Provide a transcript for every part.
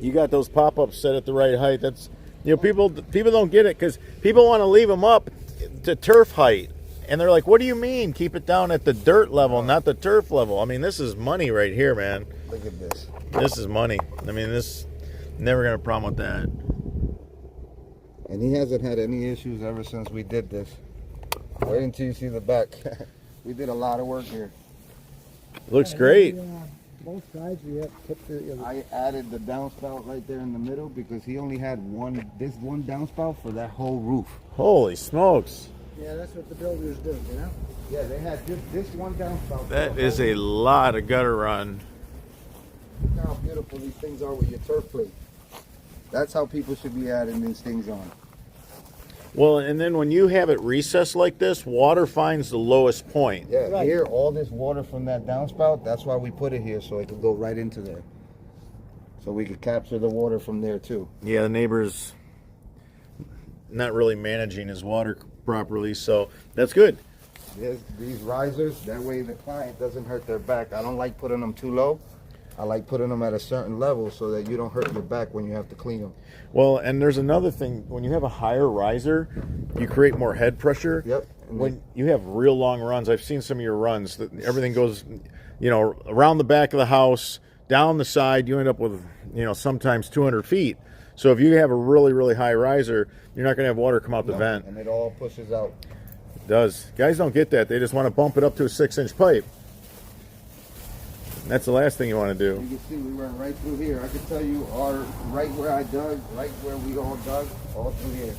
You got those pop-ups set at the right height. That's, you know, people don't get it because people want to leave them up to turf height. And they're like, what do you mean? Keep it down at the dirt level, not the turf level. I mean, this is money right here, man. Look at this. This is money. I mean, this, never going to have a problem with that. And he hasn't had any issues ever since we did this. Wait until you see the back. We did a lot of work here. Looks great. Both sides we have put the. I added the downspout right there in the middle because he only had this one downspout for that whole roof. Holy smokes. Yeah, that's what the builders do, you know? Yeah, they had this one downspout. That is a lot of gutter run. Look how beautiful these things are with your turf plate. That's how people should be adding these things on. Well, and then when you have it recessed like this, water finds the lowest point. Yeah, Right. Here, all this water from that downspout, that's why we put it here, so it could go right into there. So we could capture the water from there too. Yeah, the neighbor's not really managing his water properly, so that's good. There's these risers, that way the client doesn't hurt their back. I don't like putting them too low. I like putting them at a certain level so that you don't hurt your back when you have to clean them. Well, and there's another thing. When you have a higher riser, you create more head pressure. Yep. When you have real long runs, I've seen some of your runs, that everything goes, you know, around the back of the house, down the side, you end up with, you know, sometimes 200 feet. So if you have a really, really high riser, you're not going to have water come out the vent. And it all pushes out. It does. Guys don't get that. They just want to bump it up to a 6-inch pipe. That's the last thing you want to do. You can see we went right through here. I can tell you right where I dug, right where we all dug, all through here.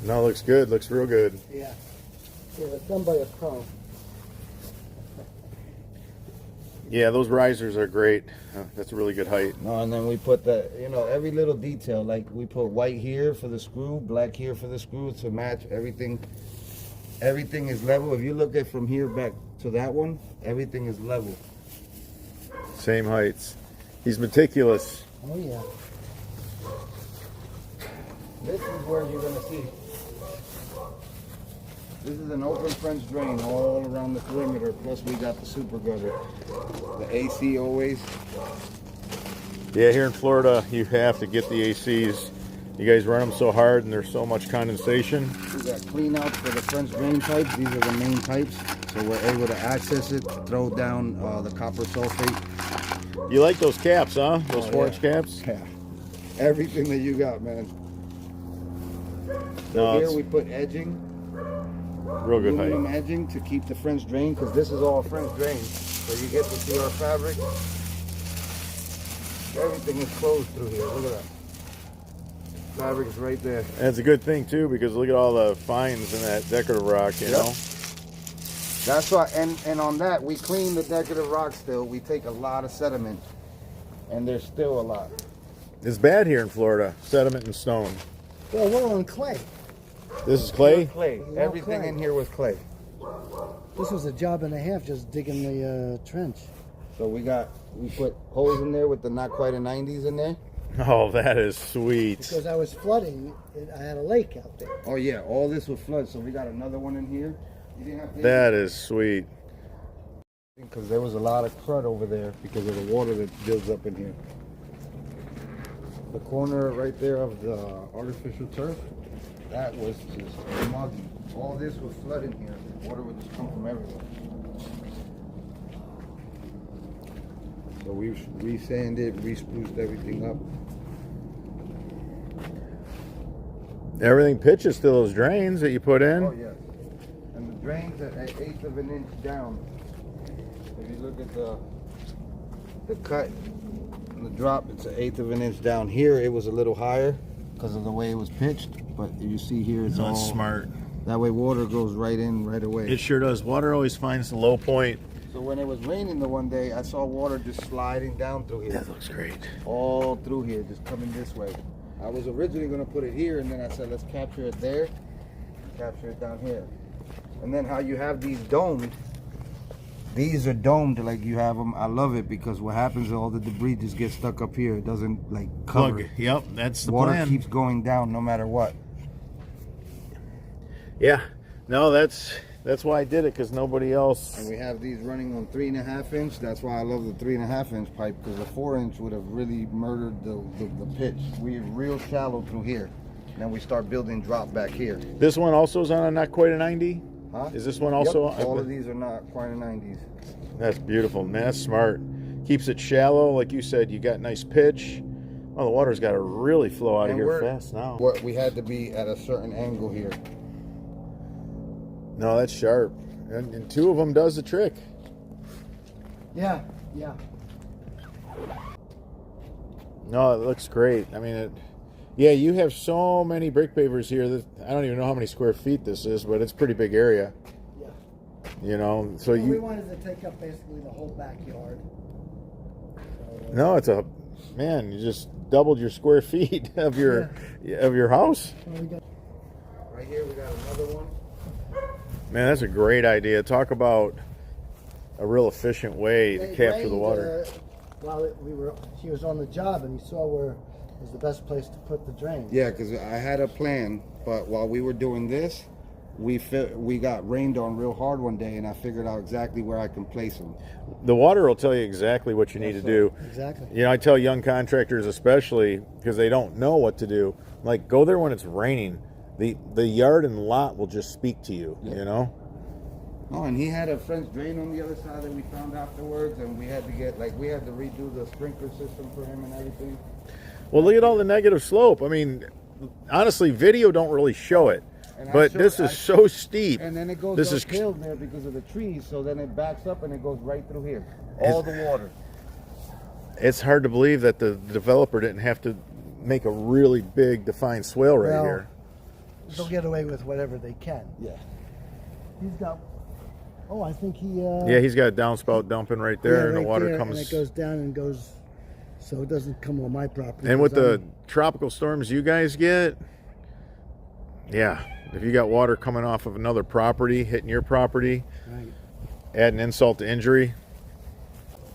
No, it looks good. Looks real good. Yeah. Yeah, it's done by a pro. Yeah, those risers are great. That's a really good height. No, and then we put the, you know, every little detail. Like we put white here for the screw, black here for the screw to match everything. Everything is level. If you look at from here back to that one, everything is level. Same heights. He's meticulous. Oh, yeah. This is where you're gonna see. This is an open French drain all around the perimeter. Plus we got the super gutter. The AC always. Yeah, here in Florida, you have to get the ACs. You guys run them so hard and there's so much condensation. We got cleanouts for the French drain pipes. These are the main pipes. So we're able to access it, throw down the copper sulfate. You like those caps, huh? Those Oh, 4-inch caps? Yeah. Everything that you got, man. So No, here it's we put edging. real good Aluminum height. edging to keep the French drain, because this is all French drain. So you get to see our fabric. Everything is closed through here. Look at that. Fabric is right there. That's a good thing too, because look at all the fines in that decorative rock, you Yep. know? That's why, and on that, we clean the decorative rock still. We take a lot of sediment, and there's still a lot. It's bad here in Florida, sediment and stone. Well, we're on clay. This is clay? Clay. No Everything clay. in here was clay. This was a job and a half just digging the trench. So we put holes in there with the not quite a 90s in there. Oh, that is sweet. Because I was flooding, I had a lake out there. Oh yeah, all this was flood, so we got another one in here. You didn't have to That is sweet. because there was a lot of crud over there because of the water that builds up in here. The corner right there of the artificial turf, that was just muggy. All this was flood in here. Water would just come from everywhere. So we re-sanded, re-spruced everything up. Everything pitches to those drains that you put in. Oh yes. And the drains are an eighth of an inch down. If you look at the cut and the drop, it's an eighth of an inch down. Here it was a little higher because of the way it was pitched, but you see here it's all That's smart. That way water goes right in right away. It sure does. Water always finds the low point. So when it was raining the one day, I saw water just sliding down through here. That looks great. All through here, just coming this way. I was originally going to put it here, and then I said, let's capture it there, capture it down here. And then how you have these domed, these are domed like you have them. I love it because what happens is all the debris just gets stuck up here. It doesn't like cover Plug. it. Yep, that's the Water plan. keeps going down no matter what. Yeah. No, that's That's why I did it, because nobody else. And we have these running on 3.5 inch. That's why I love the 3.5 inch pipe, because the 4 inch would have really murdered the pitch. We're real shallow through here. Then we start building drop back here. This one also is on a not quite a 90? Huh? Is this one also? Yep, all of these are not quite a 90s. That's beautiful, man. That's smart. Keeps it shallow, like you said. You got nice pitch. Oh, the water's got to really flow out of here fast now. What we had to be at a certain angle here. No, that's sharp. And 2 of them does the trick. Yeah, yeah. No, it looks great. I mean, yeah, you have so many brick pavers here that I don't even know how many square feet this is, but it's a pretty big area. Yeah. You know, so Well, we you. wanted to take up basically the whole backyard. So, No, it's a man. You just doubled your square feet of your house. well, we got Right here we got another one. Man, that's a great idea. Talk about a real efficient way to It capture the rained, water. While she was on the job, and he saw where was the best place to put the drain. Yeah, because I had a plan, but while we were doing this, we got rained on real hard one day, and I figured out exactly where I can place them. The water will tell you exactly what you need to do. Exactly. You know, I tell young contractors especially, because they don't know what to do, like, go there when it's raining. The yard and lot will just speak to you, you know? Oh, and he had a French drain on the other side that we found afterwards, and we had to redo the sprinkler system for him and everything. Well, look at all the negative slope. I mean, honestly, video don't really show it. And But this is so steep. And then it goes This is uphill there because of the trees, so then it backs up and it goes right through here. All the water. It's hard to believe that the developer didn't have to make a really big defined swale right Well, here. They'll get away with whatever they can. Yeah. He's got. Oh, I think he. Yeah, he's got a downspout dumping right there, yeah, and the right water there, comes. and it goes down and goes, so it doesn't come on my property. And with the 'cause tropical storms you guys get, yeah, if you got water coming off of another property, hitting your property, right. adding insult to injury,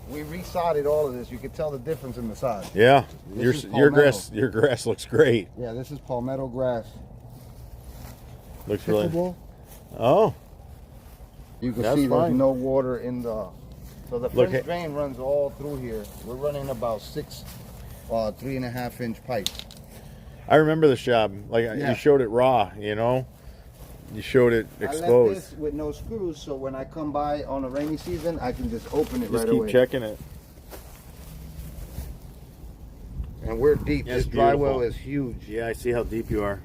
We resodded all of this. You could tell the difference in the sod. yeah, This is your grass looks great. Yeah, this is palmetto grass. Looks really. Pickleball. Oh, You can That's see there's fine. no water in the. So the Look French at- drain runs all through here. We're running about 3.5 inch pipe. I remember this job. Like Yeah. you showed it raw, you know. You showed it I left exposed. this with no screws, so when I come by on a rainy season, I can just open it Just right keep away. checking it. And we're deep. That's This dry beautiful. well is huge. Yeah, I see how deep you are.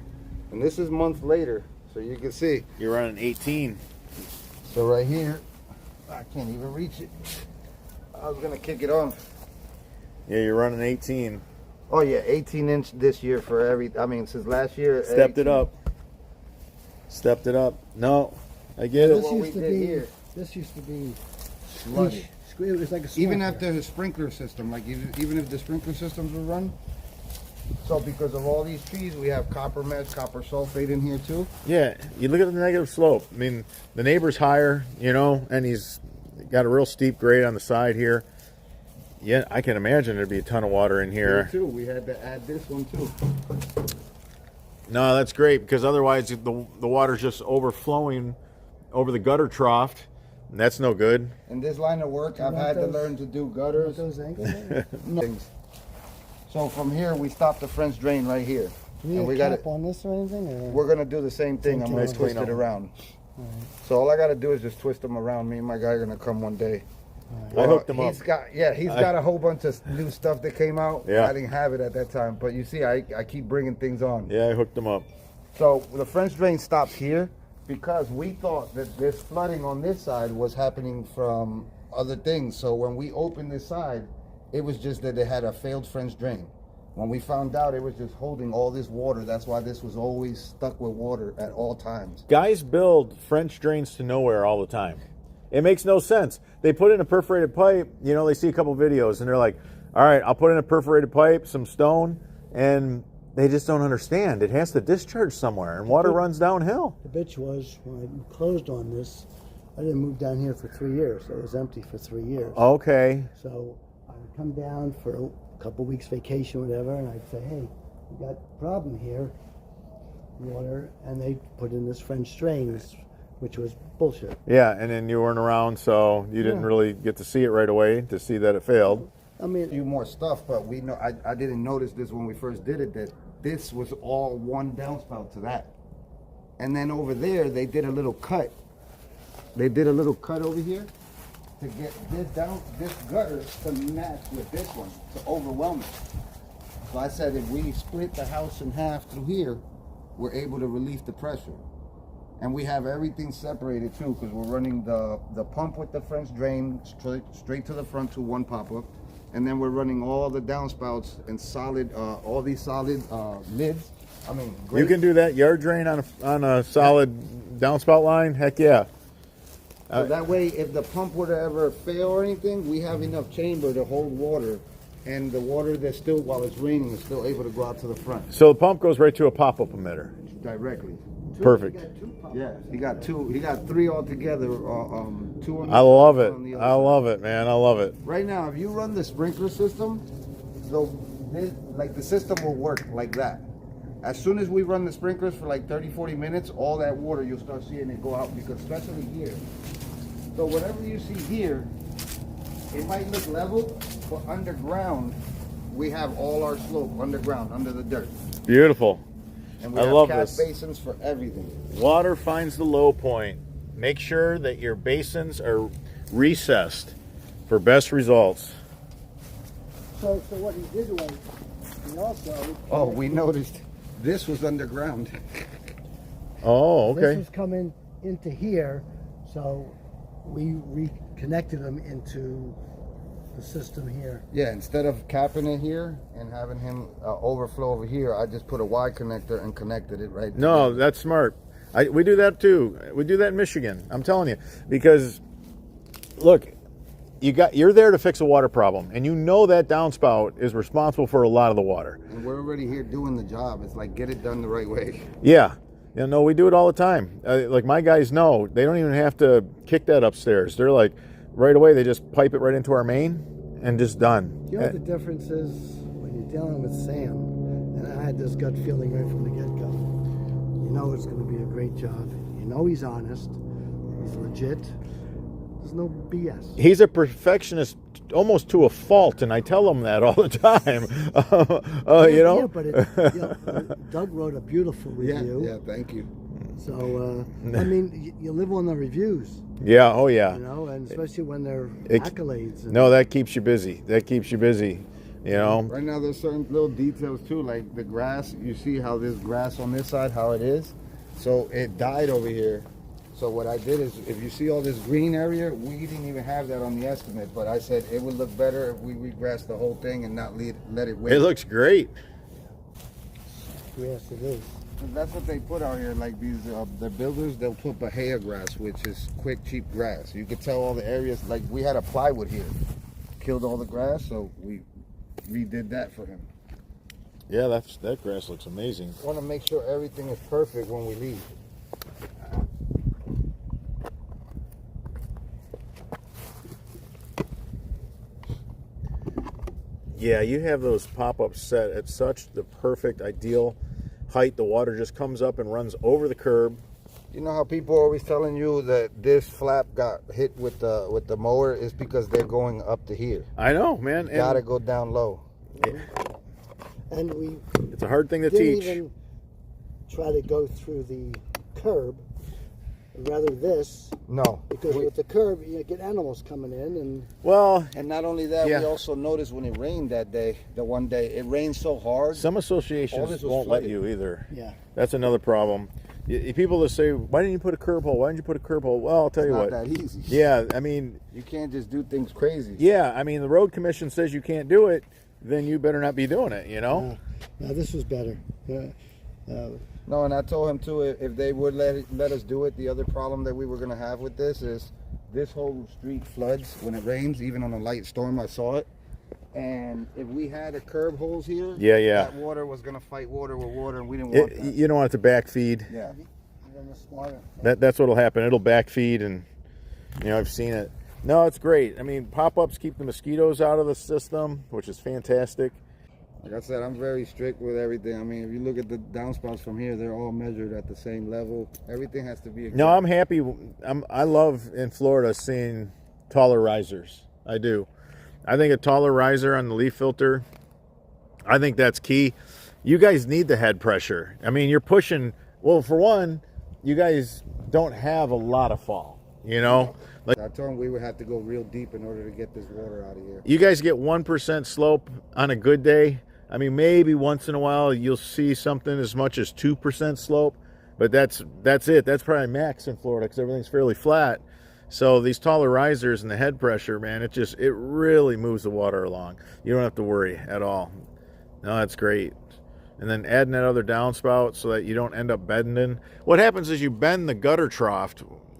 And this is months later, so you can see. You're running 18. So right here, I can't even reach it. I was gonna kick it on. Yeah, you're running 18. Oh yeah, 18 inch this year for since last year. Stepped it 18. up. Stepped it up. No, I get it. This what we used to did be. here. This used to be. Sludgy. It was like a swamp Even there. after the sprinkler system, like even if the sprinkler systems were run. So because of all these trees, we have copper mesh, copper sulfate in here too. Yeah, you look at the negative slope. I mean, the neighbor's higher, you know, and he's got a real steep grade on the side here. Yeah, I can imagine there'd be a ton of water in Here here. too, we had to add this one too. No, that's great, because otherwise the water's just overflowing over the gutter trough. And that's no good. In this line of work, I've want had to those- learn to do With gutters. those angles. there? Things. So from here, we stopped the French drain right here, Do you and need we a got cap it. on this or anything? Or? We're gonna do the same thing. I'm gonna Nice twist clean it up. around. All right. So all I gotta do is just twist them around. Me and my guy are gonna come one day. I hooked him up. He's got a whole bunch of new stuff that came out. Yeah. I didn't have it at that time, but you see, I keep bringing things on. Yeah, I hooked him up. So the French drain stops here because we thought that this flooding on this side was happening from other things. So when we opened this side, it was just that it had a failed French drain. When we found out, it was just holding all this water. That's why this was always stuck with water at all times. Guys build French drains to nowhere all the time. It makes no sense. They put in a perforated pipe, you know, they see a couple videos and they're like, all right, I'll put in a perforated pipe, some stone, and they just don't understand. It has to discharge somewhere and water runs downhill. The bitch was when I closed on this. I didn't move down here for 3 years. It was empty for 3 years. Okay. So I would come down for a couple weeks vacation, whatever, and I'd say, "Hey, we got a problem here, water," and they put in this French drain. This which was bullshit. Yeah, and then you weren't around, so you didn't Yeah. really get to see it right away to see that it failed. I mean, A few more stuff, but we know I didn't notice this when we first did it, that this was all one downspout to that. And then over there they did a little cut. They did a little cut over here to get this gutter to match with this one, to overwhelm it. So I said if we split the house in half through here, we're able to relieve the pressure. And we have everything separated too, because we're running the pump with the French drain straight to the front to one pop-up. And then we're running all the downspouts and solid, all these solid lids. I mean, You can do that yard drain on a solid downspout line? Heck yeah. So that way, if the pump were to ever fail or anything, we have enough chamber to hold water. And the water that's still, while it's raining, is still able to go out to the front So the pump goes right to a pop-up emitter. directly. Perfect. You got two pop-ups. Yeah, he got two. He got three altogether. Two on the I love side, it. one on the other I side. love it, man. I love it. Right now, if you run the sprinkler system, so like the system will work like that. As soon as we run the sprinklers for like 30, 40 minutes, all that water, you'll start seeing it go out, because especially here. So whatever you see here, it might look level, but underground, we have all our slope underground, under the dirt. Beautiful. And we I have love cast this. basins for everything. Water finds the low point. Make sure that your basins are recessed for best results. So what he did was, he also. Oh, we noticed this was underground. Oh, This okay. was coming into here, so we reconnected them into the system here. Yeah, instead of capping it here and having him overflow over here, I just put a Y connector and connected it right No, there. that's smart. We do that too. We do that in Michigan. I'm telling you, because look, you're there to fix a water problem, and you know that downspout is responsible for a lot of the water. And we're already here doing the job. It's like, get it done the right way. Yeah, no, we do it all the time. Like my guys know, they don't even have to kick that upstairs. They're like, right away, they just pipe it right into our main and just done. You know what the difference is when you're dealing with Sam, and I had this gut feeling right from the get-go. You know it's going to be a great job. You know he's honest. He's legit. There's no BS. He's a perfectionist almost to a fault, and I tell him that all the time. You know? Yeah, but Doug wrote a beautiful review. Yeah, thank you. So, I mean, you live on the reviews, Yeah, oh yeah. you know, and especially when they're It- accolades. And, No, that keeps you busy. That keeps you busy. You know? Right now, there's certain little details too, like the grass. You see how this grass on this side, how it is? So it died over here. So what I did is, if you see all this green area, we didn't even have that on the estimate, but I said it would look better if we regrassed the whole thing and not let it wait. It looks great. Yes, it is. That's what they put out here, like these, the builders, they'll put Bahia grass, which is quick, cheap grass. You could tell all the areas, like we had a plywood here. Killed all the grass, so we redid that for him. Yeah, that grass looks amazing. Want to make sure everything is perfect when we leave. Yeah, you have those pop-ups set at such the perfect, ideal height. The water just comes up and runs over the curb. You know how people are always telling you that this flap got hit with the mower is because they're going up to here. I know, man. You gotta go down low. And we It's a hard thing to didn't teach. even try to go through the curb, rather this, No. because with the curb, you get animals coming in, and Well, And not only that, Yeah. we also noticed when it rained that day, the one day, it rained so hard. some All associations this was won't let flooded. you either. yeah. That's another problem. People that say, "Why didn't you put a curb hole? Why didn't you put a curb hole?" Well, I'll tell you Not what. that easy. Yeah, I mean, You can't just do things crazy. yeah, I mean, the road commission says you can't do it, then you better not be doing it. You know? Now this was better. No, and I told him too, if they would let us do it, the other problem that we were gonna have with this is this whole street floods when it rains, even on a light storm. I saw it. And if we had a curb holes here, Yeah. that water was gonna fight water with water, and we didn't want that. You don't want it to backfeed. Yeah. That's what'll happen. It'll backfeed, and I've seen it. No, it's great. I mean, pop-ups keep the mosquitoes out of the system, which is fantastic. Like I said, I'm very strict with everything. I mean, if you look at the downspouts from here, they're all measured at the same level. Everything has to be exact. No, I'm happy. I love in Florida seeing taller risers. I do. I think a taller riser on the leaf filter, I think that's key. You guys need the head pressure. I mean, you're pushing. Well, for one, you guys don't have a lot of fall. You know, like I told them we would have to go real deep in order to get this water out of here. you guys get 1% slope on a good day. I mean, maybe once in a while you'll see something as much as 2% slope, but that's it. That's probably max in Florida because everything's fairly flat. So these taller risers and the head pressure, man, it really moves the water along. You don't have to worry at all. No, that's great. And then adding that other downspout so that you don't end up bending. What happens is you bend the gutter trough.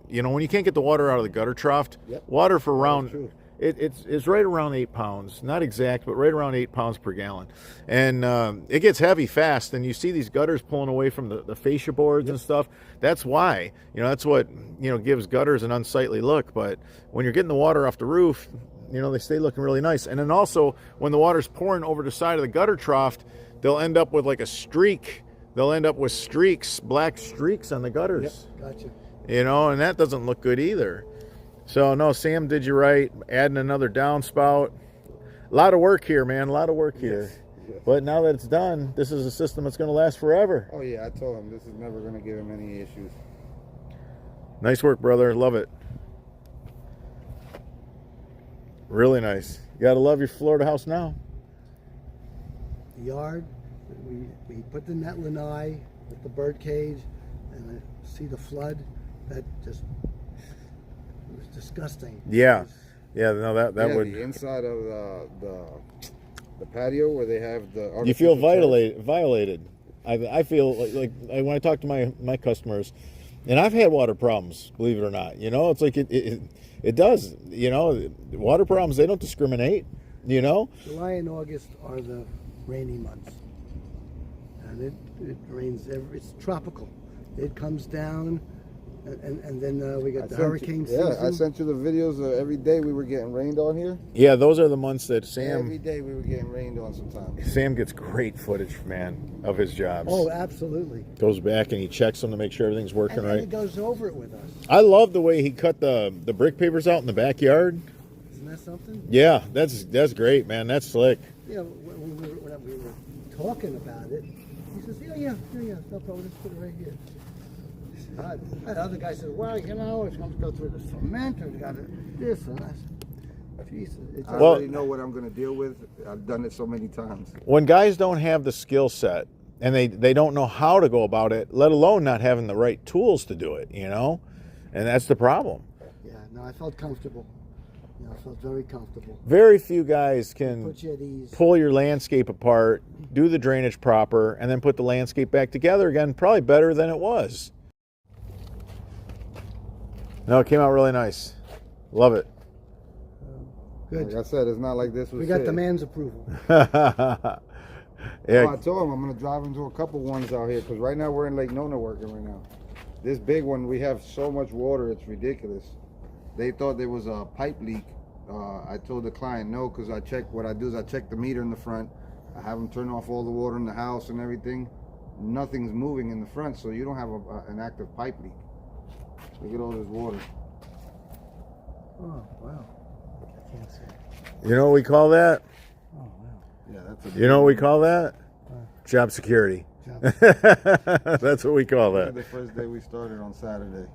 You know, when you can't get the water out of the gutter trough, Yep. water for around, it's right around 8 pounds. Not exact, but right around 8 pounds per gallon. And it gets heavy fast, and you see these gutters pulling away from the fascia boards and stuff. That's why. You know, that's what, gives gutters an unsightly look. But when you're getting the water off the roof, they stay looking really nice. And then also, when the water's pouring over the side of the gutter trough, they'll end up with like a streak. They'll end up with streaks, black streaks on the gutters. Yep, gotcha. And that doesn't look good either. So, no, Sam did you right. Adding another downspout. A lot of work here, man. A lot of work here. Yes. But now that it's done, this is a system that's going to last forever. Oh, yeah, I told him this is never going to give him any issues. Nice work, brother. Love it. Really nice. You got to love your Florida house now. The yard, we put the net lanai with the bird cage, and I see the flood. That just was disgusting. Yeah. Yeah, no, that would. The inside of the patio where they have the. You feel artificial violated. I feel like when I talk to my customers, and I've had water problems, believe it or not. It's like it does. Water problems, they don't discriminate. July and August are the rainy months, and it rains it's tropical. It comes down, and then we got the hurricane season. Yeah, I sent you the videos of every day we were getting rained on here. Yeah, those are the months that Sam. Every day we were getting rained on sometimes. Sam gets great footage, man, of his jobs. Oh, absolutely. Goes back and he checks them to make sure everything's working And right. he goes over it with us. I love the way he cut the brick papers out in the backyard. Isn't that something? Yeah, that's great, man. That's slick. When we were talking about it, he says, yeah, no problem, let's put it right here. The other guy said, well, it's going to go through the cement, or got this, and I said, Jesus. I already know what I'm going to deal with. I've done it so many times. When guys don't have the skill set and they don't know how to go about it, let alone not having the right tools to do it, and that's the problem. Yeah, no, I felt comfortable. I felt very comfortable. Very few guys can Put you at ease. pull your landscape apart, do the drainage proper, and then put the landscape back together again, probably better than it was. No, it came out really nice. Love it. Good. Like I said, it's not like this was We got it. the man's approval. Yeah. I told him I'm going to drive into a couple ones out here because right now we're in Lake Nona working right now. This big one, we have so much water, it's ridiculous. They thought there was a pipe leak. I told the client no, because what I do is I check the meter in the front. I have them turn off all the water in the house and everything. Nothing's moving in the front, so you don't have an active pipe leak. Look at all this water. Oh, wow. I can't see. You know what we call that? Oh, wow. Yeah, that's a You know what we call that? Job security. Job. That's what we call that. The first day we started on Saturday.